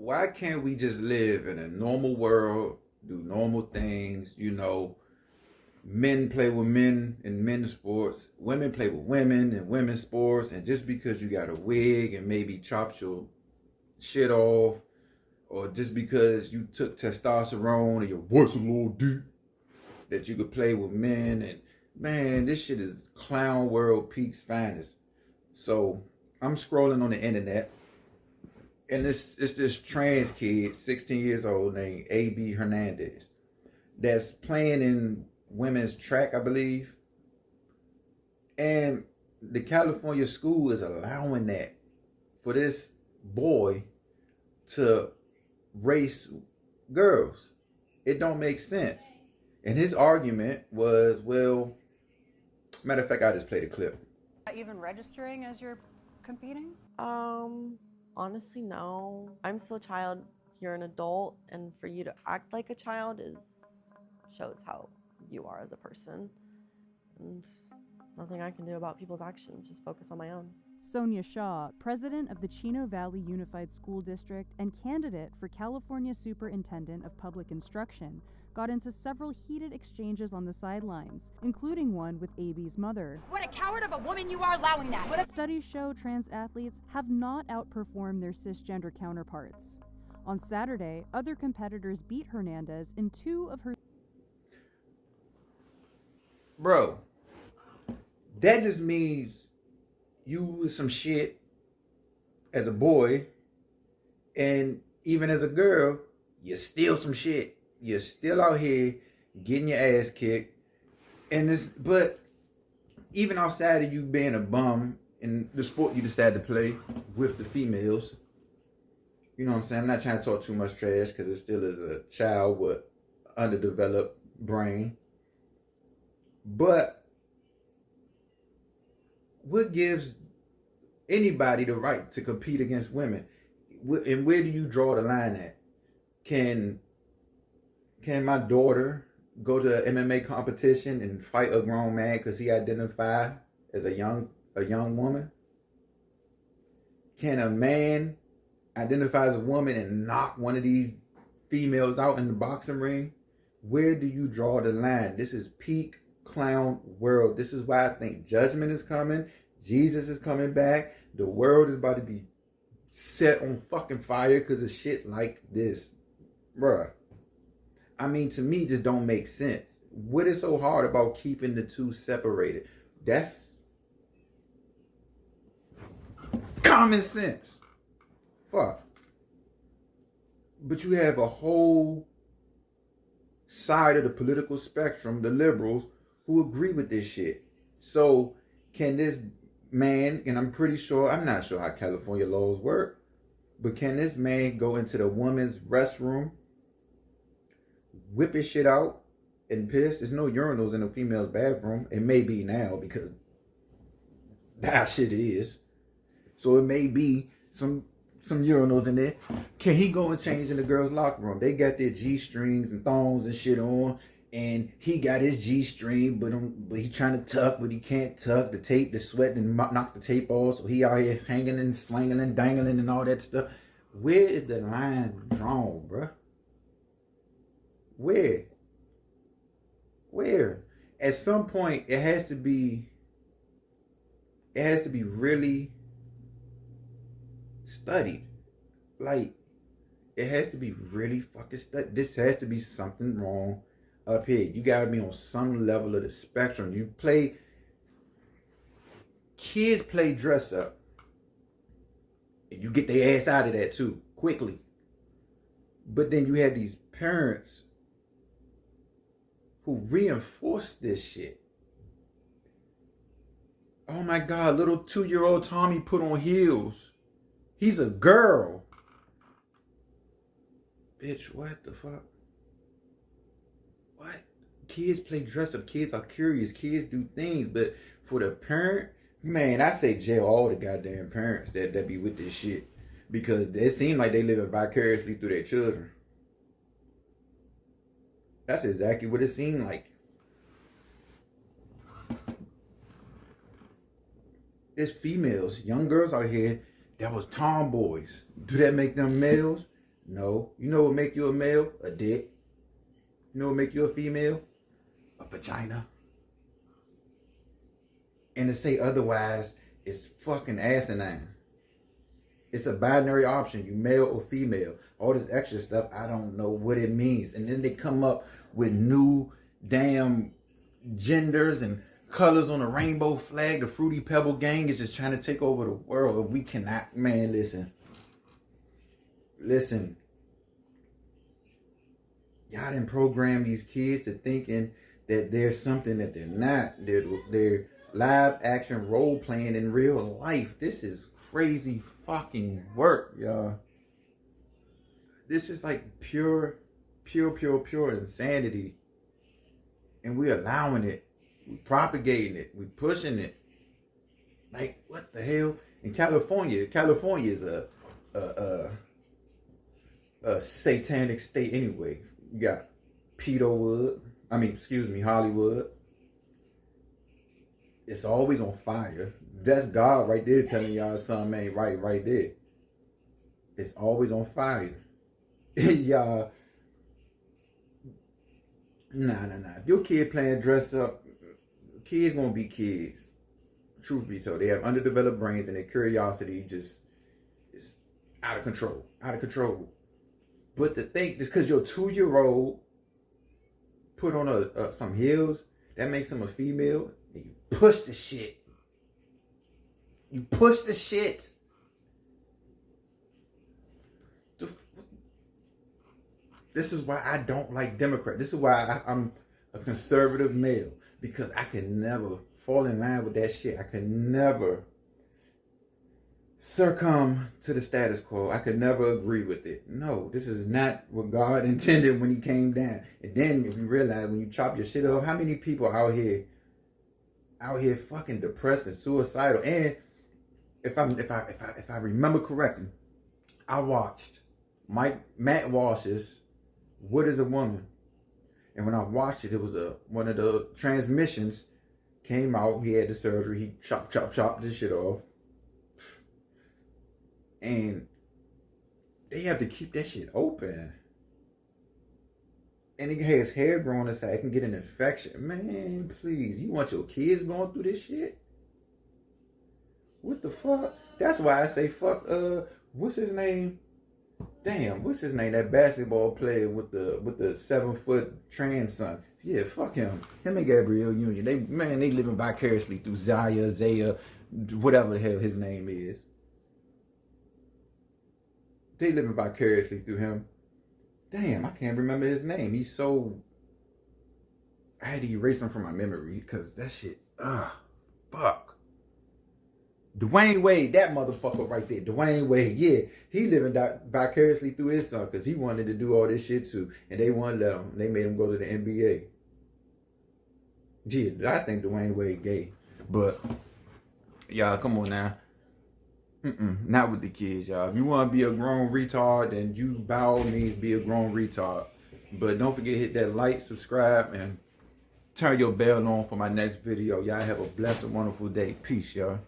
why can't we just live in a normal world, do normal things, men play with men in men's sports, women play with women in women's sports, and just because you got a wig and maybe chopped your shit off, or just because you took testosterone and your voice is a little deep, that you could play with men. And man, this shit is clown world peaks finest. So I'm scrolling on the internet, and it's this trans kid, 16 years old, named AB Hernandez, that's playing in women's track, I believe. And the California school is allowing that for this boy to race girls. It don't make sense. And his argument was, well, matter of fact, I just played a clip. Even registering as you're competing? Honestly, no. I'm still a child. You're an adult, and for you to act like a child shows how you are as a person. And nothing I can do about people's actions, just focus on my own. Sonia Shaw, president of the Chino Valley Unified School District and candidate for California Superintendent of Public Instruction, got into several heated exchanges on the sidelines, including one with AB's mother. What a coward of a woman you are allowing that! Studies show trans athletes have not outperformed their cisgender counterparts. On Saturday, other competitors beat Hernandez in two of her... Bro, that just means you was some shit as a boy, and even as a girl, you're still some shit. You're still out here getting your ass kicked. But even outside of you being a bum in the sport you decide to play with the females, you know what I'm saying? I'm not trying to talk too much trash because it still is a child with underdeveloped brain. But what gives anybody the right to compete against women? And where do you draw the line at? Can my daughter go to an MMA competition and fight a grown man because he identifies as a young woman? Can a man identify as a woman and knock one of these females out in the boxing ring? Where do you draw the line? This is peak clown world. This is why I think judgment is coming. Jesus is coming back. The world is about to be set on fucking fire because of shit like this. Bruh. I mean, to me, this don't make sense. What is so hard about keeping the two separated? That's common sense. Fuck. But you have a whole side of the political spectrum, the liberals, who agree with this shit. So can this man, and I'm not sure how California laws work, but can this man go into the woman's restroom, whip his shit out, and piss? There's no urinals in the female's bathroom. It may be now because that shit is. So it may be some urinals in there. Can he go and change in the girls' locker room? They got their G-strings and thongs and shit on, and he got his G-string, but he trying to tuck, but he can't tuck. The tape, the sweat, and knock the tape off, so he out here hanging and slinging and dangling and all that stuff. Where is the line drawn, bruh? Where? At some point, it has to be really studied. Like, it has to be really fucking studied. This has to be something wrong up here. You gotta be on some level of the spectrum. Kids play dress up. And you get their ass out of that too, quickly. But then you have these parents who reinforce this shit. Oh my God, little 2-year-old Tommy put on heels. He's a girl. Bitch, what the fuck? What? Kids play dress up. Kids are curious. Kids do things. But for the parent, man, I say jail all the goddamn parents that be with this shit. Because it seems like they living vicariously through their children. That's exactly what it seemed like. It's females, young girls out here that was tomboys. Do that make them males? No. You know what make you a male? A dick. You know what make you a female? A vagina. And to say otherwise is fucking asinine. It's a binary option. You male or female. All this extra stuff, I don't know what it means. And then they come up with new damn genders and colors on the rainbow flag. The Fruity Pebble gang is just trying to take over the world. And we cannot, man, listen. Listen. Y'all didn't program these kids to thinking that there's something that they're not. They're live action role playing in real life. This is crazy fucking work, y'all. This is like pure insanity. And we're allowing it. We're propagating it. We're pushing it. Like, what the hell? In California is a satanic state anyway. You got Hollywood. It's always on fire. That's God right there telling y'all something ain't right there. It's always on fire. Y'all, nah. If your kid playing dress up, kids gonna be kids. Truth be told, they have underdeveloped brains and their curiosity just is out of control. But to think just because your 2-year-old put on some heels, that makes him a female, and you push the shit. This is why I don't like Democrats. This is why I'm a conservative male. Because I can never fall in line with that shit. I can never succumb to the status quo. I could never agree with it. No, this is not what God intended when he came down. And then if you realize when you chop your shit up, how many people out here fucking depressed and suicidal? And if I remember correctly, I watched Matt Walsh's What is a Woman? And when I watched it, it was one of the transmissions came out. He had the surgery. He chopped this shit off. And they have to keep that shit open. And he has hair growing inside. It can get an infection. Man, please. You want your kids going through this shit? What the fuck? That's why I say fuck, what's his name? Damn, what's his name? That basketball player with the 7-foot trans son. Yeah, fuck him. Him and Gabrielle Union. They living vicariously through Zaya, whatever the hell his name is. They living vicariously through him. Damn, I can't remember his name. I had to erase him from my memory because that shit, fuck. Dwayne Wade, that motherfucker right there. Dwayne Wade, yeah. He living vicariously through his son because he wanted to do all this shit too. And they wouldn't let him. They made him go to the NBA. Gee, I think Dwayne Wade gay. But, y'all, come on now. Not with the kids, y'all. If you want to be a grown retard, then you by all means be a grown retard. But don't forget to hit that like, subscribe, and turn your bell on for my next video. Y'all have a blessed and wonderful day. Peace, y'all.